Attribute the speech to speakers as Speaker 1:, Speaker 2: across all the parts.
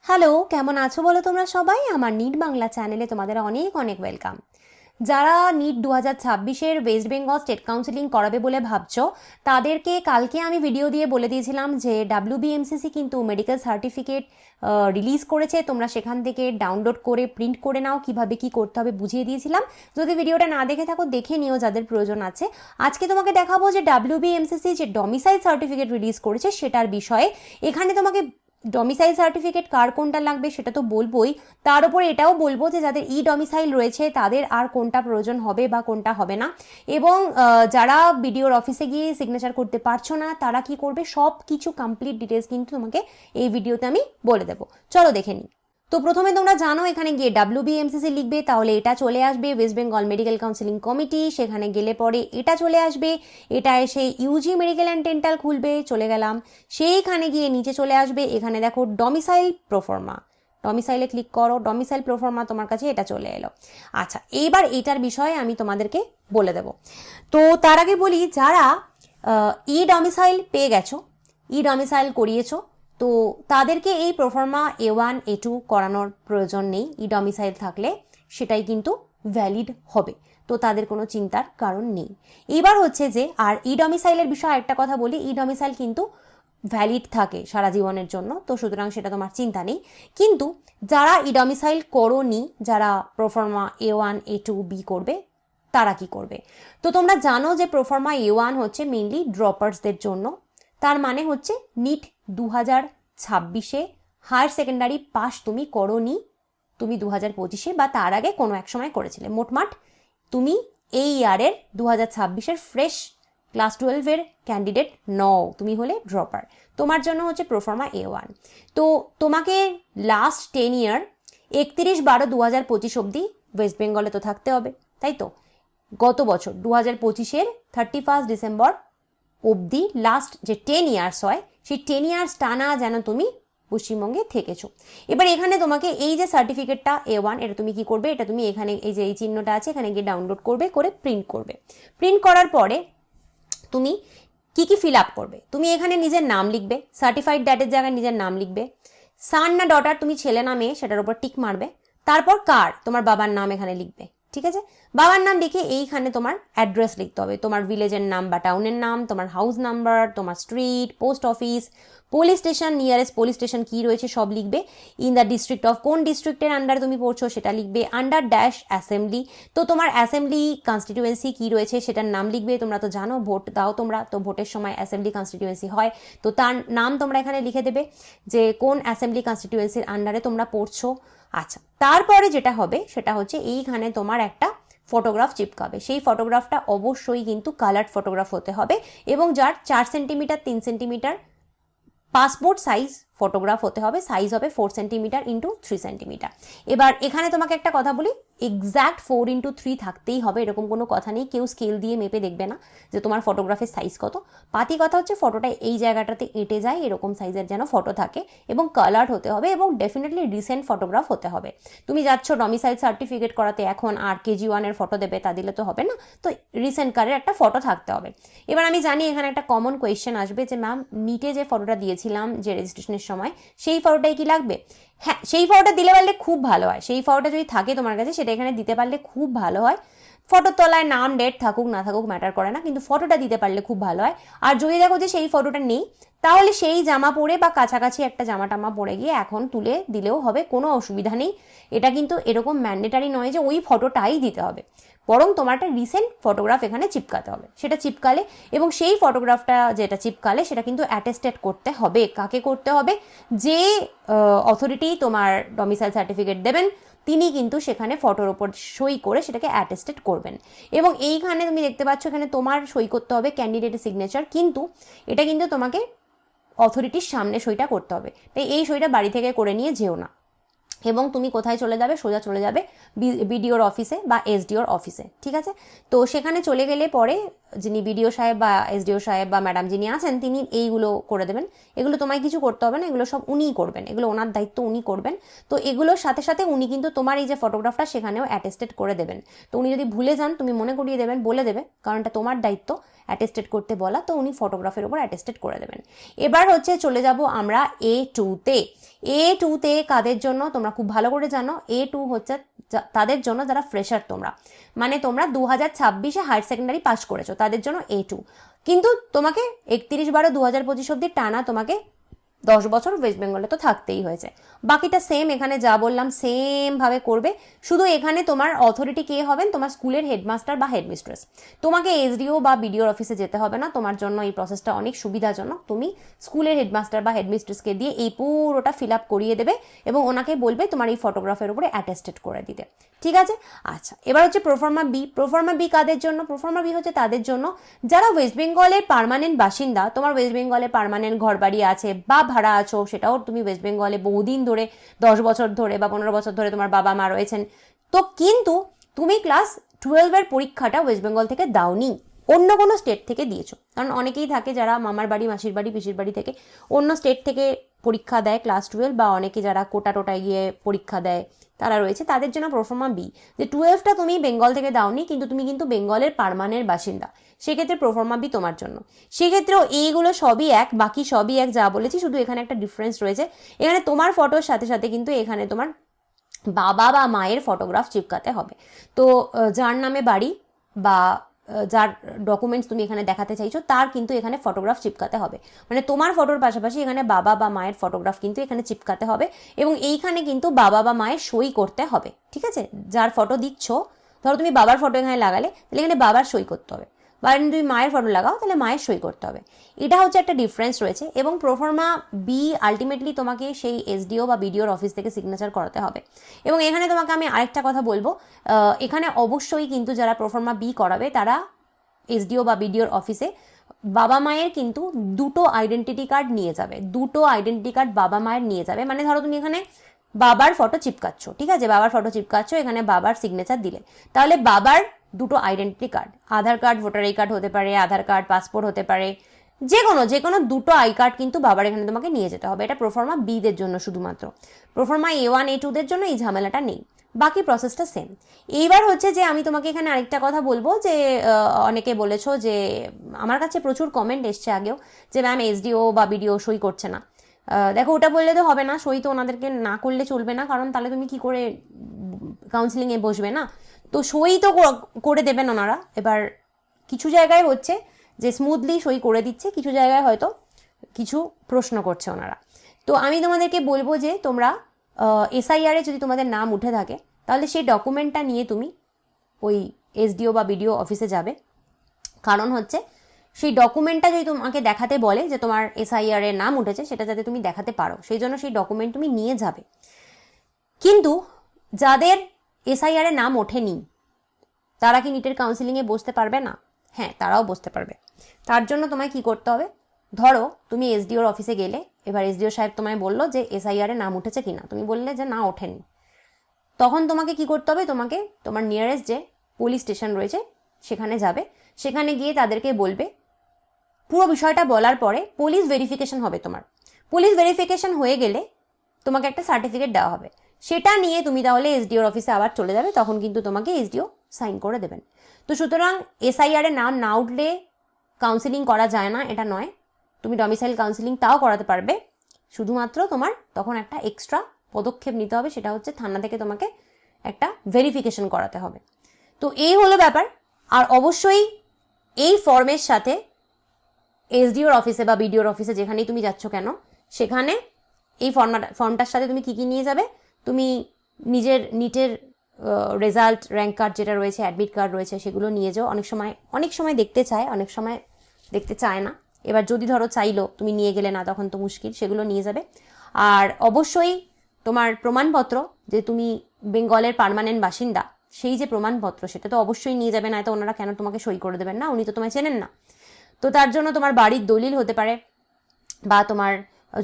Speaker 1: Hello, কেমন আছো বলো তোমরা সবাই? আমার নিট বাংলা চ্যানেলে তোমাদের অনেক অনেক ওয়েলকাম। যারা নিট 2026-এর ওয়েস্ট বেঙ্গল স্টেট কাউন্সিলিং করাবে বলে ভাবছো, তাদেরকে কালকে আমি ভিডিও দিয়ে বলে দিয়েছিলাম যে WBMCC কিন্তু মেডিকেল সার্টিফিকেট রিলিজ করেছে। তোমরা সেখান থেকে ডাউনলোড করে প্রিন্ট করে নাও, কিভাবে কি করতে হবে বুঝিয়ে দিয়েছিলাম। যদি ভিডিওটা না দেখে থাকো দেখে নিও যাদের প্রয়োজন আছে। আজকে তোমাকে দেখাবো যে WBMCC যে ডমিসাইল সার্টিফিকেট রিলিজ করেছে সেটার বিষয়ে। এখানে তোমাকে ডমিসাইল সার্টিফিকেট কার কোনটা লাগবে সেটা তো বলবোই, তার উপর এটাও বলবো যে যাদের ই ডমিসাইল রয়েছে তাদের আর কোনটা প্রয়োজন হবে বা কোনটা হবে না, এবং যারা বিডিওর অফিসে গিয়ে সিগনেচার করতে পারছো না তারা কি করবে, সব কিছু কমপ্লিট ডিটেলস কিন্তু তোমাকে এই ভিডিওতে আমি বলে দেবো। চলো দেখে নিই। তো প্রথমে তোমরা জানো এখানে গিয়ে WBMCC লিখবে, তাহলে এটা চলে আসবে West Bengal medical counselling committee. সেখানে গেলে পরে এটা চলে আসবে, এটা এসে ইউজি মেডিকেল অ্যান্ড ডেন্টাল খুলবে, চলে গেলাম। সেইখানে গিয়ে নিচে চলে আসবে, এখানে দেখো ডমিসাইল প্রোফর্মা, ডমিসাইলে ক্লিক করো, ডমিসাইল প্রোফর্মা তোমার কাছে এটা চলে এলো। আচ্ছা, এইবার এটার বিষয়ে আমি তোমাদেরকে বলে দেব। তো তার আগে বলি, যারা ই ডমিসাইল পেয়ে গেছো, ই ডমিসাইল করিয়েছো, তো তাদেরকে এই প্রোফর্মা A1 A2 করানোর প্রয়োজন নেই। ই ডমিসাইল থাকলে সেটাই কিন্তু ভ্যালিড হবে, তো তাদের কোনো চিন্তার কারণ নেই। এবার হচ্ছে যে, আর ই ডমিসাইলের বিষয়ে একটা কথা বলি, ই ডমিসাইল কিন্তু ভ্যালিড থাকে সারা জীবনের জন্য, তো সুতরাং সেটা তোমার চিন্তা নেই। কিন্তু যারা ই ডমিসাইল করোনি, যারা প্রোফর্মা A1 A2 B করবে, তারা কি করবে? তো তোমরা জানো যে প্রোফর্মা A1 হচ্ছে মেইনলি ড্রপার্সদের জন্য। তার মানে হচ্ছে নিট 2026-এ হায়ার সেকেন্ডারি পাস তুমি করোনি, তুমি 2025-এ বা তার আগে কোনো এক সময় করেছিলে, মোটমাট তুমি এই ইয়ারের 2026-এর ফ্রেশ ক্লাস 12-এর ক্যান্ডিডেট নও, তুমি হলে ড্রপার। তোমার জন্য হচ্ছে প্রোফর্মা A1। তো তোমাকে লাস্ট 10 ইয়ার 31/12/2025 অবধি ওয়েস্ট বেঙ্গলে তো থাকতে হবে, তাই তো? গত বছর 2025-এর 31 ডিসেম্বর অবধি লাস্ট যে 10 ইয়ার্স হয়, সেই 10 ইয়ার্স টানা যেন তুমি পশ্চিমবঙ্গে থেকেছো। এবার এখানে তোমাকে এই যে সার্টিফিকেটটা A1, এটা তুমি কি করবে, এটা তুমি এখানে এই যে এই চিহ্নটা আছে এখানে গিয়ে ডাউনলোড করবে, করে প্রিন্ট করবে। প্রিন্ট করার পরে তুমি কি কি ফিল আপ করবে, তুমি এখানে নিজের নাম লিখবে, সার্টিফাইড ড্যাটের জায়গায় নিজের নাম লিখবে, সান না ডটার, তুমি ছেলে না মেয়ে সেটার উপর টিক মারবে, তারপর কার, তোমার বাবার নাম এখানে লিখবে, ঠিক আছে? বাবার নাম লিখে এইখানে তোমার অ্যাড্রেস লিখতে হবে, তোমার ভিলেজের নাম বা টাউনের নাম, তোমার হাউস নাম্বার, তোমার street, post office, police station, nearest police station কি রয়েছে সব লিখবে। ইন দ্য ডিস্ট্রিক্ট অফ, কোন ডিস্ট্রিক্টের আন্ডার তুমি পড়ছো সেটা লিখবে। আন্ডার ড্যাশ অ্যাসেম্বলি, তো তোমার অ্যাসেম্বলি কনস্টিটিউয়েন্সি কি রয়েছে সেটার নাম লিখবে। তোমরা তো জানো ভোট দাও তোমরা, তো ভোটের সময় অ্যাসেম্বলি কনস্টিটিউয়েন্সি হয়, তো তার নাম তোমরা এখানে লিখে দেবে যে কোন অ্যাসেম্বলি কনস্টিটিউয়েন্সির আন্ডারে তোমরা পড়ছো। আচ্ছা, তারপরে যেটা হবে সেটা হচ্ছে এইখানে তোমার একটা ফটোগ্রাফ চিপকাবে। সেই ফটোগ্রাফটা অবশ্যই কিন্তু কালার্ড ফটোগ্রাফ হতে হবে, এবং যার 4 centimetre 3 centimetre passport size photograph হতে হবে। সাইজ হবে 4 সেন্টিমিটার ইন্টু 3 সেন্টিমিটার। এবার এখানে তোমাকে একটা কথা বলি, এক্স্যাক্ট 4x3 থাকতেই হবে, এরকম কোনো কথা নেই। কেউ স্কেল দিয়ে মেপে দেখবে না যে তোমার ফটোগ্রাফের সাইজ কত। পাতি কথা হচ্ছে ফটোটা এই জায়গাটাতে এঁটে যায় এরকম সাইজের যেন ফটো থাকে, এবং কালার্ড হতে হবে, এবং ডেফিনেটলি রিসেন্ট ফটোগ্রাফ হতে হবে। তুমি যাচ্ছ ডমিসাইল সার্টিফিকেট করাতে, এখন আর KG1-এর ফটো দেবে তা দিলে তো হবে না, তো রিসেন্ট কারের একটা ফটো থাকতে হবে। এবার আমি জানি এখানে একটা কমন কোয়েশ্চেন আসবে যে ম্যাম নিটে যে ফটোটা দিয়েছিলাম যে রেজিস্ট্রেশনের সময়, সেই ফটোটাই কি লাগবে? হ্যাঁ, সেই ফটোটা দিলে পারলে খুব ভালো হয়। সেই ফটোটা যদি থাকে তোমার কাছে সেটা এখানে দিতে পারলে খুব ভালো হয়। ফটোর তলায় নাম ডেট থাকুক না থাকুক ম্যাটার করে না, কিন্তু ফটোটা দিতে পারলে খুব ভালো হয়। আর যদি দেখো যে সেই ফটোটা নেই, তাহলে সেই জামা পরে বা কাছাকাছি একটা জামা টামা পরে গিয়ে এখন তুলে দিলেও হবে, কোনো অসুবিধা নেই। এটা কিন্তু এরকম ম্যান্ডেটারি নয় যে ওই ফটোটাই দিতে হবে, বরং তোমার একটা রিসেন্ট ফটোগ্রাফ এখানে চিপকাতে হবে। সেটা চিপকালে, এবং সেই ফটোগ্রাফটা যেটা চিপকালে সেটা কিন্তু অ্যাটেস্টেড করতে হবে। কাকে করতে হবে? যে অথরিটি তোমার ডমিসাইল সার্টিফিকেট দেবেন তিনি কিন্তু সেখানে ফটোর ওপর সই করে সেটাকে অ্যাটেস্টেড করবেন। এবং এইখানে তুমি দেখতে পাচ্ছ এখানে তোমার সই করতে হবে, ক্যান্ডিডেটের সিগনেচার, কিন্তু এটা কিন্তু তোমাকে অথরিটির সামনে সইটা করতে হবে, তাই এই সইটা বাড়ি থেকে করে নিয়ে যেও না। এবং তুমি কোথায় চলে যাবে, সোজা চলে যাবে বিডিওর অফিসে বা এসডিওর অফিসে, ঠিক আছে। তো সেখানে চলে গেলে পরে যিনি বিডিও সাহেব বা এসডিও সাহেব বা ম্যাডাম যিনি আছেন তিনি এইগুলো করে দেবেন। এগুলো তোমায় কিছু করতে হবে না, এগুলো সব উনিই করবেন, এগুলো ওনার দায়িত্ব, উনি করবেন। তো এগুলোর সাথে সাথে উনি কিন্তু তোমার এই যে ফটোগ্রাফটা সেখানেও অ্যাটেস্টেড করে দেবেন। তো উনি যদি ভুলে যান তুমি মনে করিয়ে দেবেন, বলে দেবে, কারণ এটা তোমার দায়িত্ব অ্যাটেস্টেড করতে বলা, তো উনি ফটোগ্রাফের উপর অ্যাটেস্টেড করে দেবেন। এবার হচ্ছে চলে যাব আমরা A2-তে। A2-তে কাদের জন্য তোমরা খুব ভালো করে জানো, A2 হচ্ছে তাদের জন্য যারা ফ্রেশার, তোমরা মানে তোমরা 2026-এ হায়ার সেকেন্ডারি পাস করেছো, তাদের জন্য A2। কিন্তু তোমাকে 31/12/2025 অব্দি টানা তোমাকে 10 বছর ওয়েস্ট বেঙ্গলে তো থাকতেই হয়েছে। বাকিটা সেম, এখানে যা বললাম সেম ভাবে করবে। শুধু এখানে তোমার অথরিটি কে হবেন, তোমার স্কুলের হেডমাস্টার বা হেডমিস্ট্রেস। তোমাকে এসডিও বা বিডিওর অফিসে যেতে হবে না, তোমার জন্য এই প্রসেসটা অনেক সুবিধাজনক। তুমি স্কুলের হেডমাস্টার বা হেডমিস্ট্রেসকে দিয়ে এই পুরোটা ফিল আপ করিয়ে দেবে এবং ওনাকে বলবে তোমার এই ফটোগ্রাফের উপরে অ্যাটেস্টেড করে দিতে, ঠিক আছে। আচ্ছা, এবার হচ্ছে প্রোফর্মা বি। প্রোফর্মা বি কাদের জন্য? প্রোফর্মা বি হচ্ছে তাদের জন্য যারা ওয়েস্ট বেঙ্গলের পার্মানেন্ট বাসিন্দা। তোমার ওয়েস্ট বেঙ্গলে পার্মানেন্ট ঘর বাড়ি আছে বা ভাড়া আছো, সেটাও তুমি ওয়েস্ট বেঙ্গলে বহুদিন ধরে 10 বছর ধরে বা 15 বছর ধরে তোমার বাবা মা রয়েছেন। তো কিন্তু তুমি ক্লাস 12-এর পরীক্ষাটা ওয়েস্ট বেঙ্গল থেকে দাওনি, অন্য কোনো স্টেট থেকে দিয়েছো। কারণ অনেকেই থাকে যারা মামার বাড়ি, মাসির বাড়ি, পিসির বাড়ি থেকে অন্য স্টেট থেকে পরীক্ষা দেয় ক্লাস 12, বা অনেকে যারা কোটা টোটায় গিয়ে পরীক্ষা দেয় তারা রয়েছে, তাদের জন্য প্রোফর্মা বি, যে 12টা তুমি বেঙ্গল থেকে দাওনি কিন্তু তুমি কিন্তু বেঙ্গলের পার্মানেন্ট বাসিন্দা, সেক্ষেত্রে প্রোফর্মা বি তোমার জন্য। সেক্ষেত্রেও এইগুলো সবই এক, বাকি সবই এক যা বলেছি, শুধু এখানে একটা ডিফারেন্স রয়েছে। এখানে তোমার ফটোর সাথে সাথে কিন্তু এখানে তোমার বাবা বা মায়ের ফটোগ্রাফ চিপকাতে হবে। তো যার নামে বাড়ি বা যার ডকুমেন্টস তুমি এখানে দেখাতে চাইছো তার কিন্তু এখানে ফটোগ্রাফ চিপকাতে হবে। মানে তোমার ফটোর পাশাপাশি এখানে বাবা বা মায়ের ফটোগ্রাফ কিন্তু এখানে চিপকাতে হবে এবং এইখানে কিন্তু বাবা বা মায়ের সই করতে হবে, ঠিক আছে। যার ফটো দিচ্ছ, ধরো তুমি বাবার ফটো এখানে লাগালে, তাহলে এখানে বাবার সই করতে হবে, বা তুমি মায়ের ফটো লাগাও তাহলে মায়ের সই করতে হবে। এটা হচ্ছে একটা ডিফারেন্স রয়েছে। এবং প্রোফর্মা বি আলটিমেটলি তোমাকে সেই এসডিও বা বিডিওর অফিস থেকে সিগনেচার করাতে হবে। এবং এখানে তোমাকে আমি আরেকটা কথা বলবো, এখানে অবশ্যই কিন্তু যারা প্রোফর্মা বি করাবে তারা এসডিও বা বিডিওর অফিসে বাবা মায়ের কিন্তু দুটো আইডেন্টিটি কার্ড নিয়ে যাবে, দুটো আইডেন্টিটি কার্ড বাবা মায়ের নিয়ে যাবে। মানে ধরো তুমি এখানে বাবার ফটো চিপকাচ্ছ, ঠিক আছে, বাবার ফটো চিপকাচ্ছ, এখানে বাবার সিগনেচার দিলে, তাহলে বাবার দুটো identity card, Aadhaar card, voter I card হতে পারে, আধার কার্ড, পাসপোর্ট হতে পারে, যে কোনো দুটো আই কার্ড কিন্তু বাবার এখানে তোমাকে নিয়ে যেতে হবে। এটা প্রোফর্মা বিদের জন্য শুধুমাত্র। প্রোফর্মা A1 A2-দের জন্য এই ঝামেলাটা নেই, বাকি প্রসেসটা সেম। এইবার হচ্ছে যে আমি তোমাকে এখানে আরেকটা কথা বলবো, যে অনেকে বলেছো যে আমার কাছে প্রচুর কমেন্ট এসছে আগেও যে ম্যাম এসডিও বা বিডিও সই করছে না। দেখো, ওটা বললে তো হবে না, সই তো ওনাদেরকে না করলে চলবে না, কারণ তাহলে তুমি কি করে কাউন্সিলিংয়ে বসবে না। তো সই তো করে দেবেন ওনারা। এবার কিছু জায়গায় হচ্ছে যে স্মুথলি সই করে দিচ্ছে, কিছু জায়গায় হয়তো কিছু প্রশ্ন করছে ওনারা। তো আমি তোমাদেরকে বলবো যে তোমরা SIR-এ যদি তোমাদের নাম উঠে থাকে তাহলে সেই ডকুমেন্টটা নিয়ে তুমি ওই এসডিও বা বিডিও অফিসে যাবে। কারণ হচ্ছে সেই ডকুমেন্টটা যদি তোমাকে দেখাতে বলে যে তোমার SIR-এর নাম উঠেছে, সেটা যাতে তুমি দেখাতে পারো, সেই জন্য সেই ডকুমেন্ট তুমি নিয়ে যাবে। কিন্তু যাদের SIR-এ নাম ওঠেনি তারা কি নিটের কাউন্সিলিংয়ে বসতে পারবে না? হ্যাঁ, তারাও বসতে পারবে। তার জন্য তোমায় কি করতে হবে, ধরো তুমি এসডিওর অফিসে গেলে, এবার এসডিও সাহেব তোমায় বললো যে SIR-এ নাম উঠেছে কিনা, তুমি বললে যে না ওঠেনি। তখন তোমাকে কি করতে হবে, তোমাকে তোমার নিয়ারেস্ট যে পুলিশ স্টেশন রয়েছে সেখানে যাবে, সেখানে গিয়ে তাদেরকে বলবে, পুরো বিষয়টা বলার পরে পুলিশ ভেরিফিকেশন হবে। তোমার পুলিশ ভেরিফিকেশন হয়ে গেলে তোমাকে একটা সার্টিফিকেট দেওয়া হবে, সেটা নিয়ে তুমি তাহলে এসডিওর অফিসে আবার চলে যাবে, তখন কিন্তু তোমাকে এসডিও সাইন করে দেবেন। তো সুতরাং SIR-এ নাম না উঠলে কাউন্সিলিং করা যায় না এটা নয়, তুমি ডমিসাইল কাউন্সিলিং তাও করাতে পারবে, শুধুমাত্র তোমার তখন একটা এক্সট্রা পদক্ষেপ নিতে হবে, সেটা হচ্ছে থানা থেকে তোমাকে একটা ভেরিফিকেশন করাতে হবে। তো এই হলো ব্যাপার। আর অবশ্যই এই ফর্মের সাথে এসডিওর অফিসে বা বিডিওর অফিসে যেখানেই তুমি যাচ্ছ কেন, সেখানে এই ফর্মটার সাথে তুমি কি কি নিয়ে যাবে, তুমি নিজের নিটের রেজাল্ট, র্যাঙ্ক কার্ড যেটা রয়েছে, অ্যাডমিট কার্ড রয়েছে, সেগুলো নিয়ে যাও। অনেক সময় দেখতে চায়, অনেক সময় দেখতে চায় না। এবার যদি ধরো চাইলো, তুমি নিয়ে গেলে না, তখন তো মুশকিল, সেগুলো নিয়ে যাবে। আর অবশ্যই তোমার প্রমাণপত্র যে তুমি বেঙ্গলের পার্মানেন্ট বাসিন্দা, সেই যে প্রমাণপত্র সেটা তো অবশ্যই নিয়ে যাবে, না তো ওনারা কেন তোমাকে সই করে দেবেন না, উনি তো তোমায় চেনেন না। তো তার জন্য তোমার বাড়ির দলিল হতে পারে, বা তোমার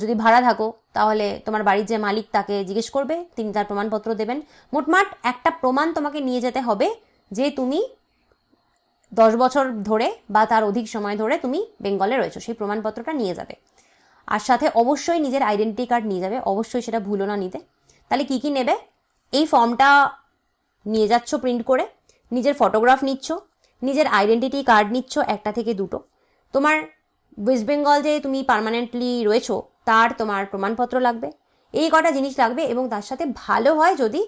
Speaker 1: যদি ভাড়া থাকো তাহলে তোমার বাড়ির যে মালিক তাকে জিজ্ঞেস করবে, তিনি তার প্রমাণপত্র দেবেন। মোটমাট একটা প্রমাণ তোমাকে নিয়ে যেতে হবে যে তুমি 10 বছর ধরে বা তার অধিক সময় ধরে তুমি বেঙ্গলে রয়েছো, সেই প্রমাণপত্রটা নিয়ে যাবে। আর সাথে অবশ্যই নিজের আইডেন্টিটি কার্ড নিয়ে যাবে, অবশ্যই সেটা ভুলো না নিতে। তাহলে কি কি নেবে? এই ফর্মটা নিয়ে যাচ্ছ প্রিন্ট করে, নিজের ফটোগ্রাফ নিচ্ছ, নিজের আইডেন্টিটি কার্ড নিচ্ছ 1টা থেকে 2টো, তোমার ওয়েস্ট বেঙ্গল যে তুমি পার্মানেন্টলি রয়েছো তার তোমার প্রমাণপত্র লাগবে, এই কটা জিনিস লাগবে। এবং তার সাথে ভালো হয় যদি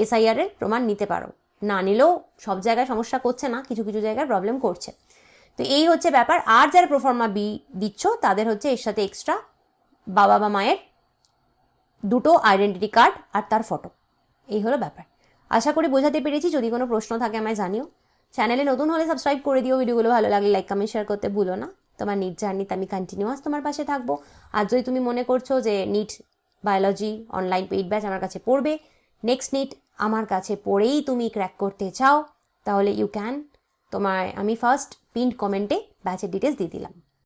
Speaker 1: SIR এর প্রমাণ নিতে পারো, না নিলেও সব জায়গায় সমস্যা করছে না, কিছু কিছু জায়গায় প্রবলেম করছে। তো এই হচ্ছে ব্যাপার। আর যারা প্রোফর্মা বি দিচ্ছ তাদের হচ্ছে এর সাথে এক্সট্রা বাবা বা মায়ের 2টো আইডেন্টিটি কার্ড আর তার ফটো। এই হলো ব্যাপার। আশা করি বোঝাতে পেরেছি। যদি কোনো প্রশ্ন থাকে আমায় জানিও। চ্যানেলে নতুন হলে সাবস্ক্রাইব করে দিও, ভিডিওগুলো ভালো লাগলে লাইক কমেন্ট শেয়ার করতে ভুলো না। তোমার নিট জার্নিতে আমি কন্টিনিউয়াস তোমার পাশে থাকবো। আর যদি তুমি মনে করছো যে NEET biology online paid batch আমার কাছে পড়বে, নেক্সট নিট আমার কাছে পড়েই তুমি ক্র্যাক করতে চাও, তাহলে ইউ ক্যান। তোমায় আমি ফার্স্ট পিন্ড কমেন্টে ব্যাচের ডিটেলস দিয়ে দিলাম।